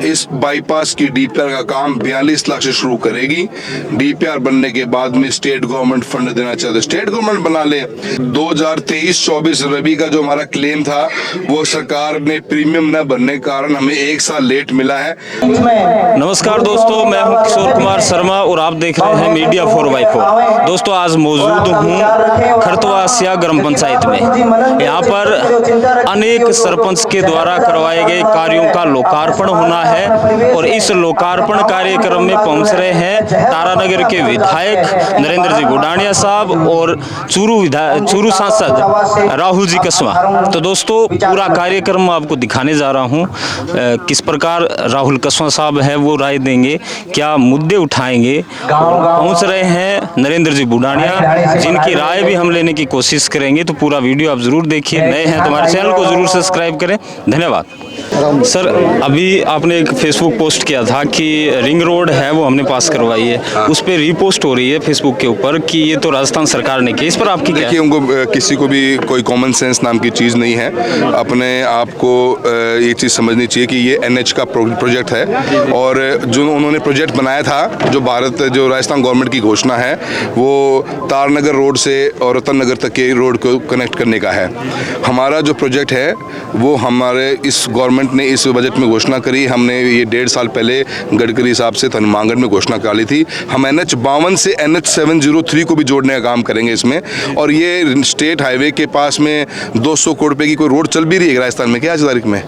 इस बाईपास की डीपीआर का काम 42 लाख से शुरू करेगी। डीपीआर बनने के बाद में स्टेट गवर्नमेंट फंड देना चाहते, स्टेट गवर्नमेंट बना ले। 2023-24 रबी का जो हमारा क्लेम था वो सरकार ने प्रीमियम न भरने के कारण हमें 1 साल लेट मिला है। नमस्कार दोस्तों, मैं हूं किशोर कुमार शर्मा और आप देख रहे हैं मीडिया 4x4। दोस्तों आज मौजूद हूं खरतवासिया ग्राम पंचायत में। यहाँ पर अनेक सरपंच के द्वारा करवाए गए कार्यों का लोकार्पण होना है और इस लोकार्पण कार्यक्रम में पहुंच रहे हैं तारानगर के विधायक नरेंद्र जी बुडानिया साहब और चूरू सांसद राहुल जी कसवा। तो दोस्तों पूरा कार्यक्रम आपको दिखाने जा रहा हूं, किस प्रकार राहुल कसवा साहब है वो राय देंगे, क्या मुद्दे उठाएंगे। पहुंच रहे हैं नरेंद्र जी बुडानिया, जिनकी राय भी हम लेने की कोशिश करेंगे। तो पूरा वीडियो आप जरूर देखिए, नए हैं तो हमारे चैनल को जरूर सब्सक्राइब करें। धन्यवाद। सर अभी आपने एक फेसबुक पोस्ट किया था कि रिंग रोड है वो हमने पास करवाई है, उस पर रीपोस्ट हो रही है फेसबुक के ऊपर कि ये तो राजस्थान सरकार ने की। इस पर आपकी क्या? देखिए, उनको किसी को भी कोई कॉमन सेंस नाम की चीज़ नहीं है। अपने आप को ये चीज़ समझनी चाहिए कि ये NH का प्रोजेक्ट है और जो उन्होंने प्रोजेक्ट बनाया था, जो राजस्थान गवर्नमेंट की घोषणा है, वो तारनगर रोड से और रतन नगर तक के रोड को कनेक्ट करने का है। हमारा जो प्रोजेक्ट है वो हमारे इस गवर्नमेंट ने इस बजट में घोषणा करी। हमने ये 1.5 साल पहले गडकरी साहब से तनमांगड़ में घोषणा करा ली थी। हम NH 52 से NH 703 को भी जोड़ने का काम करेंगे इसमें। और ये स्टेट हाईवे के पास में 200 करोड़ रुपए की कोई रोड चल भी रही है राजस्थान में क्या आज तारीख में?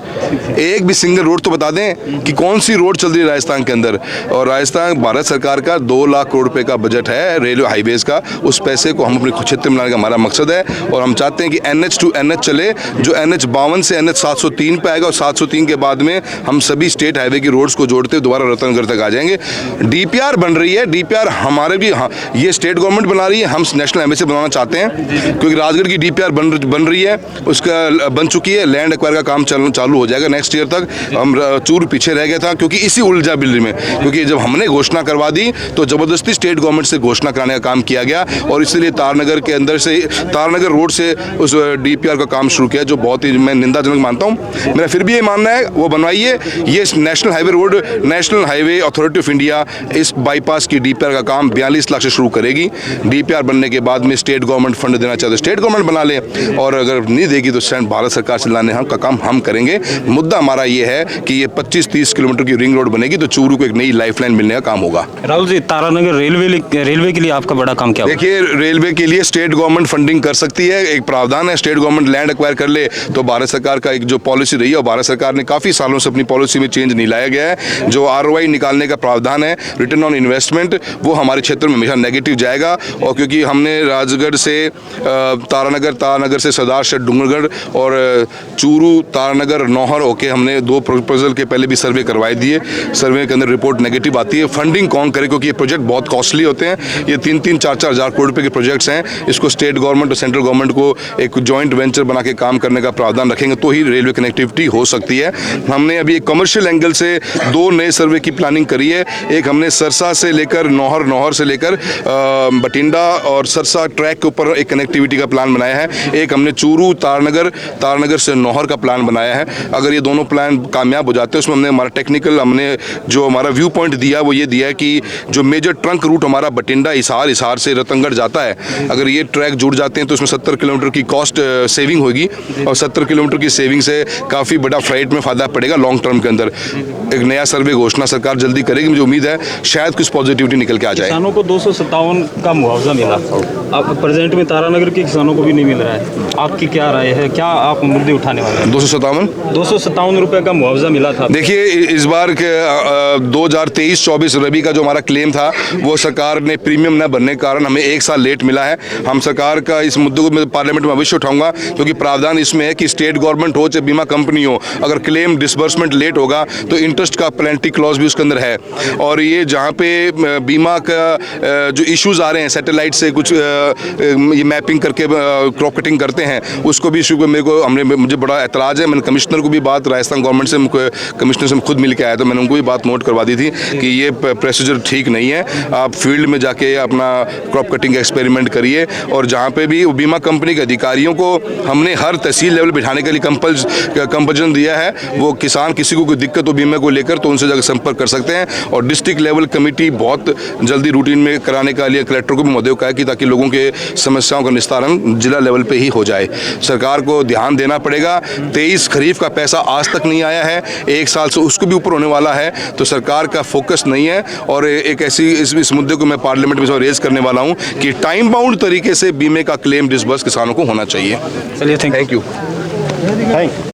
एक भी सिंगल रोड तो बता दें कि कौन सी रोड चल रही है राजस्थान के अंदर। और राजस्थान भारत सरकार का 2 लाख करोड़ रुपए का बजट है रेलवे हाईवेज का। उस पैसे को हम अपने क्षेत्र में लाने का हमारा मकसद है और हम चाहते हैं कि NH to NH चले, जो NH 52 से NH 703 पे आएगा और 703 के बाद में हम सभी स्टेट हाईवे की रोड्स को जोड़ते दोबारा रतनगढ़ तक आ जाएंगे। डीपीआर बन रही है, डीपीआर हमारे भी, हाँ, ये स्टेट गवर्नमेंट बना रही है, हम नेशनल हाईवे से बनाना चाहते हैं क्योंकि राजगढ़ की डीपीआर बन रही है, उसका बन चुकी है। लैंड एक्वायर का काम चालू हो जाएगा नेक्स्ट ईयर तक। हम चूर पीछे रह गया था क्योंकि इसी उलझा बिल्ली में, क्योंकि जब हमने घोषणा करवा दी तो जबरदस्ती स्टेट गवर्नमेंट से घोषणा कराने का काम किया गया और इसलिए तारनगर के अंदर से, तारनगर रोड से उस डीपीआर का काम शुरू किया, जो बहुत ही मैं निंदाजनक मानता हूँ। मेरा फिर भी ये मानना है वो बनवाइए। ये national highway road, national highway authority of India इस बाईपास की डीपीआर का काम 42 लाख से शुरू करेगी। डीपीआर बनने के बाद में स्टेट गवर्नमेंट फंड देना चाहते, स्टेट गवर्नमेंट बना ले, और अगर नहीं देगी तो भारत सरकार से लाने का काम हम करेंगे। मुद्दा हमारा ये है कि ये 25-30 किलोमीटर की रिंग रोड बनेगी तो चूरू को एक नई लाइफलाइन मिलने का काम होगा। राहुल जी, तारानगर रेलवे के लिए आपका बड़ा काम क्या होगा? देखिए, रेलवे के लिए स्टेट गवर्नमेंट फंडिंग कर सकती है, एक प्रावधान है। स्टेट गवर्नमेंट लैंड एक्वायर कर ले तो भारत सरकार का एक जो पॉलिसी रही है, और भारत सरकार ने काफ़ी सालों से अपनी पॉलिसी में चेंज नहीं लाया गया है। जो ROI निकालने का प्रावधान है, रिटर्न ऑन इन्वेस्टमेंट, वो हमारे क्षेत्र में हमेशा नेगेटिव जाएगा। और क्योंकि हमने राजगढ़ से तारानगर से सरदार शेठ डूंगरगढ़ और चूरू तारानगर नौहर होके हमने 2 प्रपोजल के पहले भी सर्वे करवाए दिए। सर्वे के अंदर रिपोर्ट नेगेटिव आती है। फंडिंग कौन करे, क्योंकि ये प्रोजेक्ट बहुत कॉस्टली होते हैं। ये 3-3, 4-4 हज़ार करोड़ रुपए के प्रोजेक्ट्स हैं। इसको स्टेट गवर्नमेंट और सेंट्रल गवर्नमेंट को एक जॉइंट वेंचर बना के काम करने का प्रावधान रखेंगे तो ही रेलवे कनेक्टिविटी हो सकती है। हमने अभी एक कमर्शियल एंगल से 2 नए सर्वे की प्लानिंग करी है। एक हमने सरसा से लेकर नौहर से लेकर बठिंडा और सरसा ट्रैक के ऊपर एक कनेक्टिविटी का प्लान बनाया है। एक हमने चूरू तारनगर से नौहर का प्लान बनाया है। अगर ये दोनों प्लान कामयाब हो जाते हैं, उसमें हमने हमारा टेक्निकल, हमने जो हमारा व्यू पॉइंट दिया वो ये दिया है कि जो मेजर ट्रंक रूट हमारा बठिंडा हिसार से रतनगढ़ जाता है, अगर ये ट्रैक जुड़ जाते हैं तो इसमें 70 किलोमीटर की कॉस्ट सेविंग होगी और 70 किलोमीटर की सेविंग से काफ़ी बड़ा फ्राइट में फ़ायदा पड़ेगा लॉन्ग टर्म के अंदर। एक नया सर्वे घोषणा सरकार जल्दी करेगी, मुझे उम्मीद है शायद कुछ पॉजिटिविटी निकल के आ जाए। किसानों को 257 का मुआवजा मिला, अब प्रेजेंट में तारानगर के किसानों को भी नहीं मिल रहा है। आपकी क्या राय है, क्या आप मुद्दे उठाने वाले हैं? 257 रुपये का मुआवजा मिला था। देखिए, इस बार के 2023-24 रबी का जो हमारा क्लेम था वो सरकार ने प्रीमियम न भरने के कारण हमें 1 साल लेट मिला है। हम सरकार का इस मुद्दे को मैं पार्लियामेंट में अवश्य उठाऊंगा, क्योंकि प्रावधान इसमें है कि स्टेट गवर्नमेंट हो चाहे बीमा कंपनी हो, अगर क्लेम डिसबर्समेंट लेट होगा तो इंटरेस्ट का पेनल्टी क्लॉज भी उसके अंदर है। और ये जहाँ पे बीमा का जो इश्यूज आ रहे हैं, सैटेलाइट से कुछ ये मैपिंग करके क्रॉप कटिंग करते हैं, उसको भी इशू को मुझे बड़ा एतराज़ है। मैंने कमिश्नर को भी बात, राजस्थान गवर्नमेंट से कमिश्नर से खुद मिल के आया, तो मैंने उनको भी बात नोट करवा दी थी कि ये प्रोसीजर ठीक नहीं है। आप फील्ड में जाके अपना क्रॉप कटिंग एक्सपेरिमेंट करिए। और जहाँ पे भी बीमा कंपनी के अधिकारियों को हमने हर तहसील लेवल बिठाने के लिए कंपल्सन दिया है। वो किसान किसी को कोई दिक्कत हो बीमे को लेकर तो उनसे जाकर संपर्क कर सकते हैं, और डिस्ट्रिक्ट लेवल कमेटी बहुत जल्दी रूटीन में कराने का लिए कलेक्टर को भी महोदय कहा है कि ताकि लोगों के समस्याओं का निस्तारण जिला लेवल पे ही हो जाए। सरकार को ध्यान देना पड़ेगा। 23 खरीफ का पैसा आज तक नहीं आया है, 1 साल से उसको भी ऊपर होने वाला है, तो सरकार का फोकस नहीं है। और एक ऐसी इस मुद्दे को मैं पार्लियामेंट में रेज करने वाला हूं कि टाइम बाउंड तरीके से बीमे का क्लेम डिसबर्स किसानों को होना चाहिए। चलिए, थैंक यू।